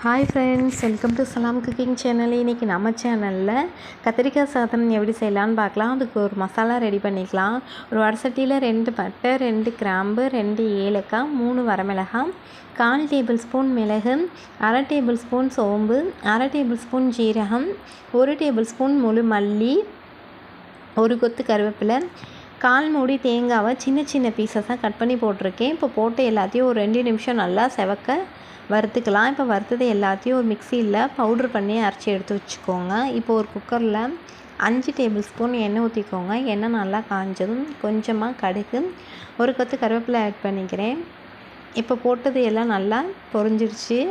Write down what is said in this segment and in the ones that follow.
Hi friends, welcome to சலாம் cooking channel. இன்றைக்கி நம்ம சேனலில் கத்திரிக்காய் சாதம் எப்படி செய்யலான்னு பார்க்கலாம். அதுக்கு ஒரு மசாலா ரெடி பண்ணிக்கலாம். ஒரு வடசட்டியில் 2 பட்டை, 2 கிராம்பு, 2 ஏலக்காய், 3 வரமிளகாய், 1/4 டேபிள் ஸ்பூன் மிளகு, 1/2 டேபிள் ஸ்பூன் சோம்பு, 1/2 டேபிள் ஸ்பூன் ஜீரகம், 1 டேபிள் ஸ்பூன் முழு மல்லி, 1 கொத்து கருவேப்பிலை, 1/4 மூடி தேங்காவை சின்ன சின்ன பீசஸாக கட் பண்ணி போட்டிருக்கேன். இப்போ போட்டு எல்லாத்தையும் ஒரு 2 நிமிஷம் நல்லா செவக்க வறுத்துக்கலாம். இப்போ வறுத்தது எல்லாத்தையும் ஒரு மிக்சியில் பவுட்ரு பண்ணி அரைச்சி எடுத்து வச்சுக்கோங்க. இப்போ ஒரு குக்கரில் 5 டேபிள் ஸ்பூன் எண்ணெய் ஊற்றிக்கோங்க. எண்ணெய் நல்லா காஞ்சதும் கொஞ்சமாக கடுகு, 1 கொத்து கருவேப்பிலை ஆட் பண்ணிக்கிறேன். இப்போ போட்டது எல்லாம் நல்லா பொரிஞ்சிருச்சு.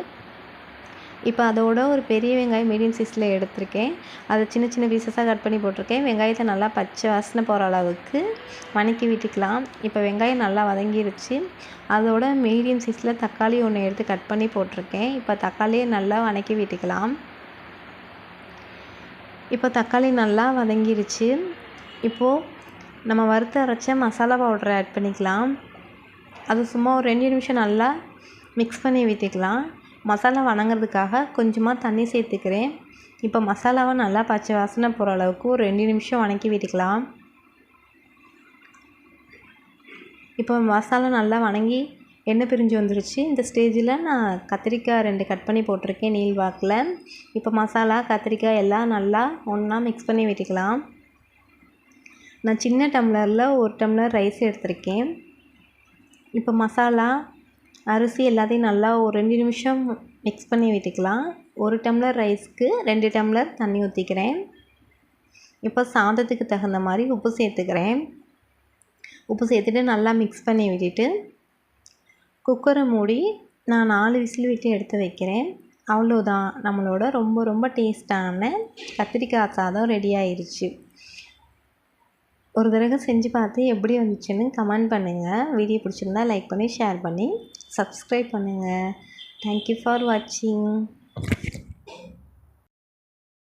இப்போ அதோட ஒரு பெரிய வெங்காயம் மீடியம் சைஸில் எடுத்திருக்கேன். அதை சின்ன சின்ன பீசஸாக கட் பண்ணி போட்டிருக்கேன். வெங்காயத்தை நல்லா பச்சை வாசனை போகிற அளவுக்கு வதக்கி விட்டுக்கலாம். இப்போ வெங்காயம் நல்லா வதங்கிருச்சு. அதோட மீடியம் சைஸில் தக்காளி ஒன்று எடுத்து கட் பண்ணி போட்டிருக்கேன். இப்போ தக்காளியை நல்லா வதக்கி விட்டுக்கலாம். இப்போ தக்காளி நல்லா வதங்கிருச்சு. இப்போது நம்ம வறுத்து அரைச்ச மசாலா பவுடரை ஆட் பண்ணிக்கலாம். அது சும்மா ஒரு 2 நிமிஷம் நல்லா மிக்ஸ் பண்ணி விட்டுக்கலாம். மசாலா வதங்கிறதுக்காக கொஞ்சமாக தண்ணி சேர்த்துக்கிறேன். இப்போ மசாலாவை நல்லா பச்சை வாசனை போகிற அளவுக்கு ஒரு 2 நிமிஷம் வதக்கி விட்டுக்கலாம். இப்போ மசாலா நல்லா வதங்கி எண்ணெய் பிரிஞ்சு வந்துருச்சு. இந்த ஸ்டேஜில் நான் கத்திரிக்காய் 2 கட் பண்ணி போட்டிருக்கேன் நீள் வாக்கில். இப்போ மசாலா கத்திரிக்காய் எல்லாம் நல்லா ஒன்றா மிக்ஸ் பண்ணி விட்டுக்கலாம். நான் சின்ன டம்ளரில் 1 டம்ளர் ரைஸ் எடுத்திருக்கேன். இப்போ மசாலா அரிசி எல்லாத்தையும் நல்லா ஒரு 2 நிமிஷம் மிக்ஸ் பண்ணி விட்டுக்கலாம். 1 டம்ளர் ரைஸ்க்கு 2 டம்ளர் தண்ணி ஊற்றிக்கிறேன். இப்போ சாதத்துக்கு தகுந்த மாதிரி உப்பு சேர்த்துக்கிறேன். உப்பு சேர்த்துட்டு நல்லா மிக்ஸ் பண்ணி விட்டுட்டு குக்கரை மூடி நான் 4 விசில் விட்டு எடுத்து வைக்கிறேன். அவ்வளோதான், நம்மளோட ரொம்ப ரொம்ப டேஸ்டான கத்திரிக்காய் சாதம் ரெடி ஆயிடுச்சு. ஒரு தடவை செஞ்சு பார்த்து எப்படி வந்துச்சுன்னு கமெண்ட் பண்ணுங்கள். வீடியோ பிடிச்சிருந்தா லைக் பண்ணி ஷேர் பண்ணி சப்ஸ்கிரைப் பண்ணுங்கள். தேங்க்யூ ஃபார் வாட்சிங்.